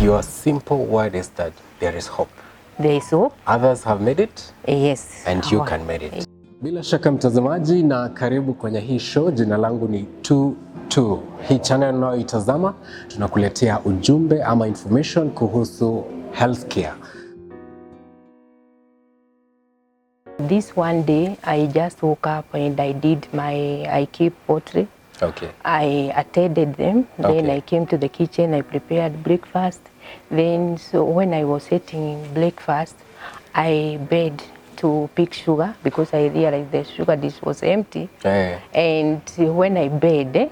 Your simple word is that there is hope. There is hope. Others have made it. Yes. And you can make it. Bila shaka mtazamaji, na karibu kwenye hii show. Jina langu ni Tutu. Hii channel unayoitazama tunakuletea ujumbe ama information kuhusu healthcare. This one day I just woke up and I did I keep pottery. Okay. I attended them. Then Okay. I came to the kitchen. I prepared breakfast. Then so when I was eating breakfast, I bed to pick sugar because I realized the sugar dish was empty. Yeah. And when I bed,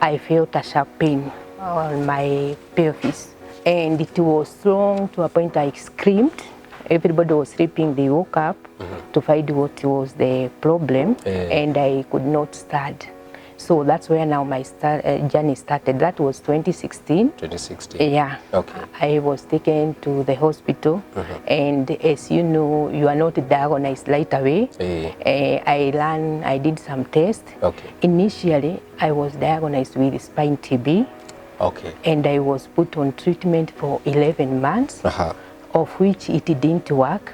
I felt a sharp pain on my pelvis, and it was strong to a point I screamed. Everybody was sleeping. They woke up to find what was the problem, and I could not start. So that's where now my journey started. That was 2016. 2016. Yeah. Okay. I was taken to the hospital, and as you know, you are not diagnosed right away. I did some tests. Okay. Initially, I was diagnosed with spine TB. Okay. And I was put on treatment for 11 months, of which it didn't work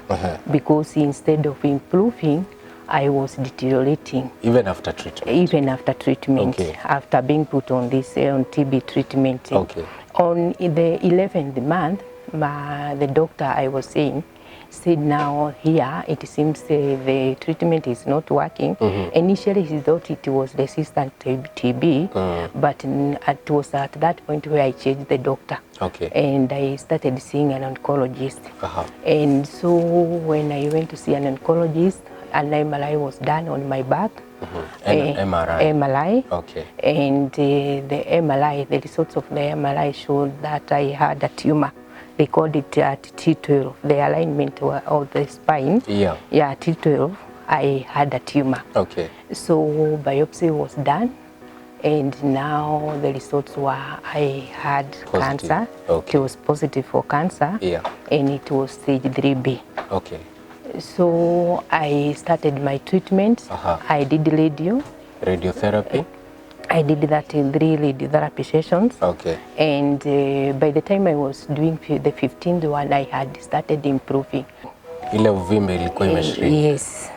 because instead of improving, I was deteriorating. Even after treatment? Even after treatment, after being put on this on TB treatment. Okay. On the 11th month, the doctor I was seeing said now here it seems the treatment is not working. Initially he thought it was resistant TB, but it was at that point where I changed the doctor. Okay. And I started seeing an oncologist. And so when I went to see an oncologist, an MRI was done on my back. MRI. Okay. And the MRI, the results of the MRI showed that I had a tumor. They called it at T12, the alignment of the spine. Yeah. Yeah, T12. I had a tumor. Okay. So biopsy was done, and now the results were I had cancer. Okay. It was positive for cancer. Yeah. And it was stage 3B. Okay. So I started my treatment. I did radiotherapy. I did that in 3 radiotherapy sessions. Okay. And by the time I was doing the 15th one, I had started improving. Ile uvimbe ilikuwa imeshrink. Yes.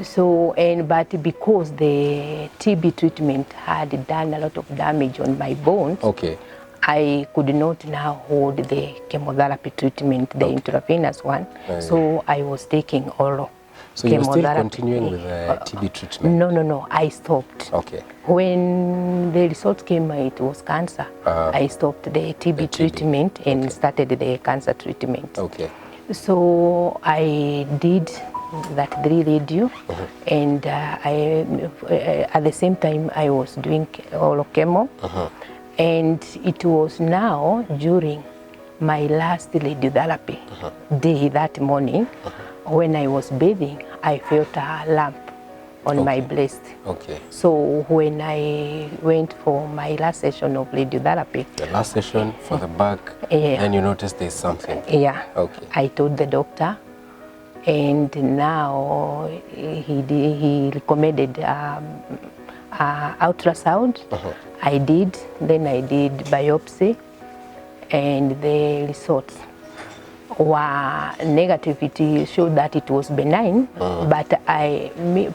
So, but because the TB treatment had done a lot of damage on my bones, I could not now hold the chemotherapy treatment, the intravenous one. So I was taking oral. So you were still continuing with the TB treatment? No. I stopped. Okay. When the results came, it was cancer. I stopped the TB treatment and started the cancer treatment. Okay. So I did that 3 radio, and at the same time I was doing oral chemo. And it was now during my last radiotherapy day that morning, when I was bathing, I felt a lump on my breast. Okay. So when I went for my last session of radiotherapy, the last session for the back, then you noticed there's something. Yeah. Okay. I told the doctor, and now he recommended ultrasound. I did. Then I did biopsy, and the results were negativity showed that it was benign, but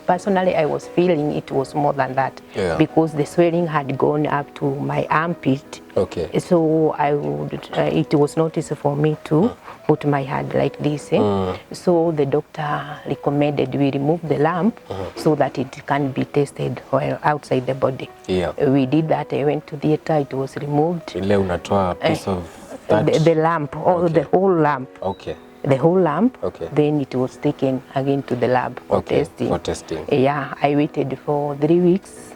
personally I was feeling it was more than that, because the swelling had gone up to my armpit. Okay. So it was noticeable for me to put my hand like this. So the doctor recommended we remove the lump so that it can be tested while outside the body. Yeah. We did that. I went to theater. It was removed. Ile unatoa a piece of the lamp, or the whole lamp. Okay. The whole lamp. Okay. Then it was taken again to the lab for testing. For testing. Yeah, I waited for 3 weeks,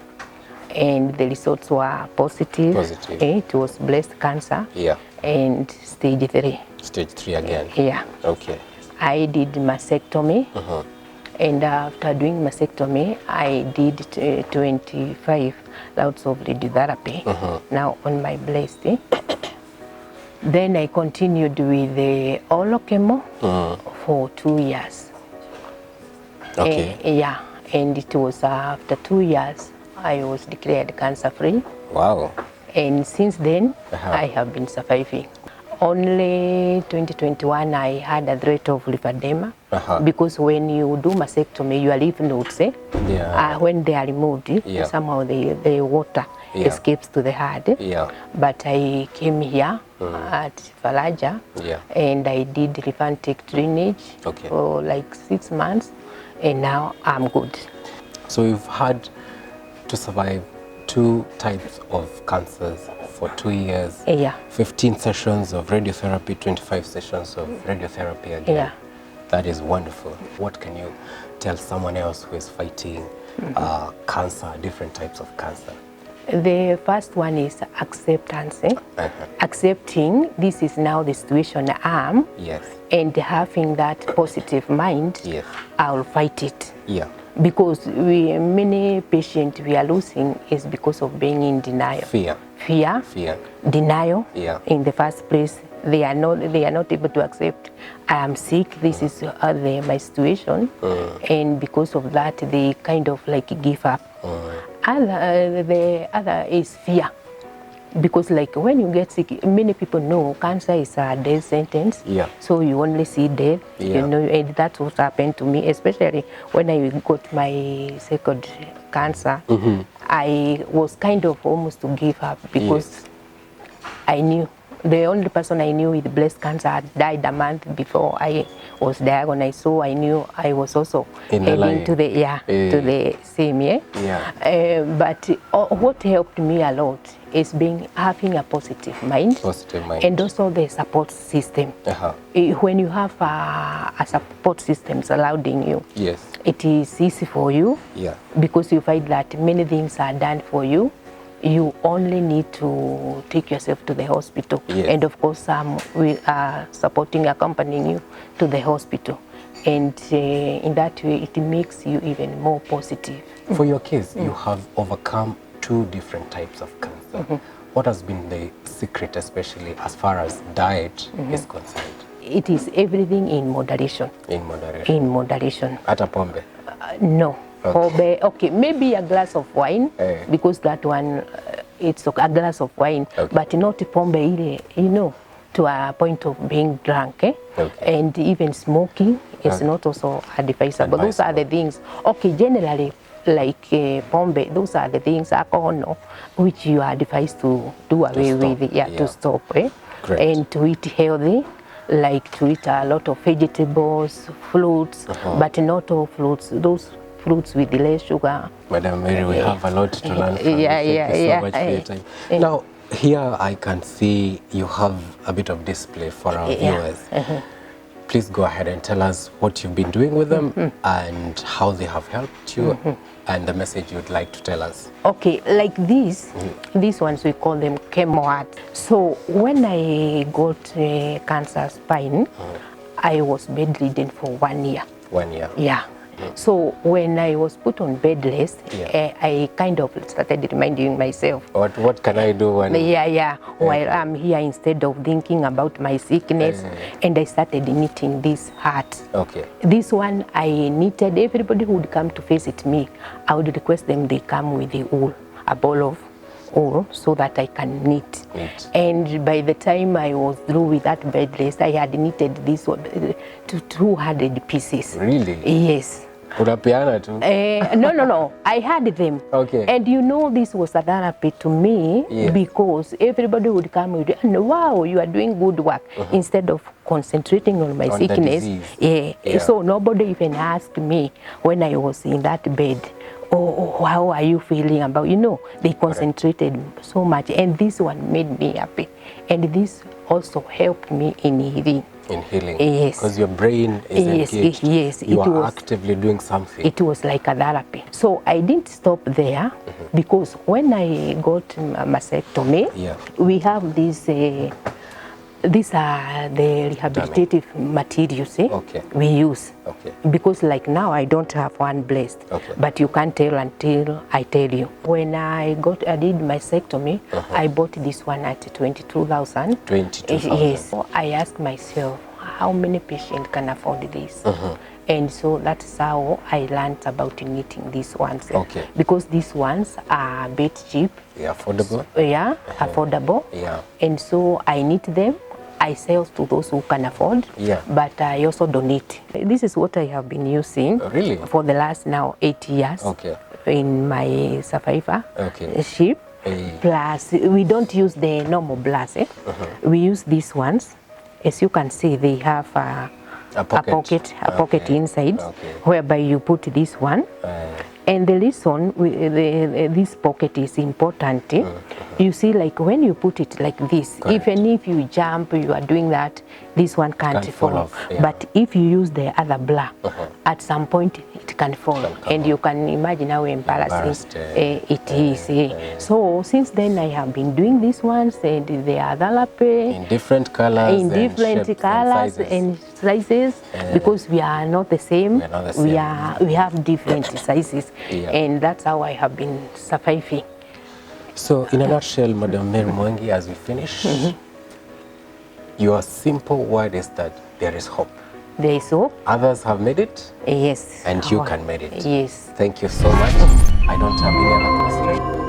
and the results were positive. Positive. It was breast cancer. Yeah. And stage 3. Stage 3 again. Yeah. Okay. I did mastectomy. And after doing mastectomy, I did 25 rounds of radiotherapy. Now on my breast. Then I continued with the oral chemo for 2 years. Okay. Yeah, and it was after 2 years I was declared cancer free. Wow. And since then I have been surviving. Only 2021 I had a threat of lymphedema because when you do mastectomy, your lymph nodes, when they are removed, somehow the water escapes to the heart. But I came here at Faraja and I did lymphatic drainage for like 6 months, and now I'm good. So you've had to survive 2 types of cancers for 2 years, 15 sessions of radiotherapy, 25 sessions of radiotherapy again. That is wonderful. What can you tell someone else who is fighting cancer, different types of cancer? The first one is acceptance. Accepting this is now the situation I am, and having that positive mind, I will fight it. Because many patients we are losing is because of being in denial. Fear, denial. In the first place, they are not able to accept I am sick. This is my situation, and because of that, they kind of like give up. The other is fear. Because like when you get sick, many people know cancer is a death sentence. So you only see death, you know, and that's what happened to me, especially when I got my second cancer. I was kind of almost to give up because I knew the only person I knew with breast cancer had died a month before I was diagnosed, so I knew I was also heading to the to the same but what helped me a lot is having a positive mind, and also the support system. When you have a support system surrounding you, it is easy for you because you find that many things are done for you. You only need to take yourself to the hospital, and of course we are supporting, accompanying you to the hospital, and in that way it makes you even more positive. For your case, you have overcome 2 different types of cancer. What has been the secret, especially as far as diet is concerned? It is everything in moderation. In moderation. In moderation. Ata pombe? No. Okay, maybe a glass of wine, because that one, it's a glass of wine, but not pombe ile, you know, to a point of being drunk. And even smoking is not also advisable. Those are the things. Okay, generally, like pombe, those are the things, alcohol, no, which you are advised to do away with, to stop. And to eat healthy, like to eat a lot of vegetables, fruits, but not all fruits. Those fruits with less sugar. Madam Mary, we have a lot to learn from you. Thank you so much for your time. Now, here I can see you have a bit of display for our viewers. Please go ahead and tell us what you've been doing with them and how they have helped you and the message you'd like to tell us. Okay, like these ones, we call them chemo art. So when I got cancer spine, I was bedridden for 1 year. 1 year? Yeah. So when I was put on bed rest, I kind of started reminding myself, what can I do when... while I'm here, instead of thinking about my sickness, and I started knitting this hat. This one I knitted. Everybody who would come to visit me, I would request them they come with the wool, a ball of wool, so that I can knit. And by the time I was through with that bed rest, I had knitted this one to 200 pieces. Really? Yes. Unapiana too? No. I had them. And you know, this was a therapy to me because everybody would come with, wow, you are doing good work, instead of concentrating on my sickness. So nobody even asked me when I was in that bed, oh, how are you feeling about, you know, they concentrated so much, and this one made me happy, and this also helped me in healing. In healing? Yes. Because your brain is engaged. Yes. You are actively doing something. It was like a therapy. So I didn't stop there, because when I got mastectomy, we have this these are the rehabilitative materials we use. Because like now I don't have one breast, but you can't tell until I tell you. When I did mastectomy, I bought this one at 22,000. 22,000. Yes. So I asked myself, how many patients can afford this? And so that's how I learned about knitting these ones. Because these ones are a bit cheap. Affordable. Affordable. And so I knit them. I sell to those who can afford, but I also donate. This is what I have been using for the last now 8 years in my survivor ship. Plus, we don't use the normal blast. We use these ones. As you can see, they have a pocket inside, whereby you put this one. And the reason this pocket is important, you see, like when you put it like this, even if you jump, you are doing that, this one can't fall off. But if you use the other blah, at some point it can fall. And you can imagine how embarrassing it is. So since then I have been doing these ones, and the other in different colors, and sizes, because we are not the same. We have different sizes, and that's how I have been surviving. So in a nutshell, Madam Mary Mwangi, as we finish, your simple word is that there is hope. There is hope. Others have made it. Yes. And you can make it. Yes. Thank you so much. I don't have any other question.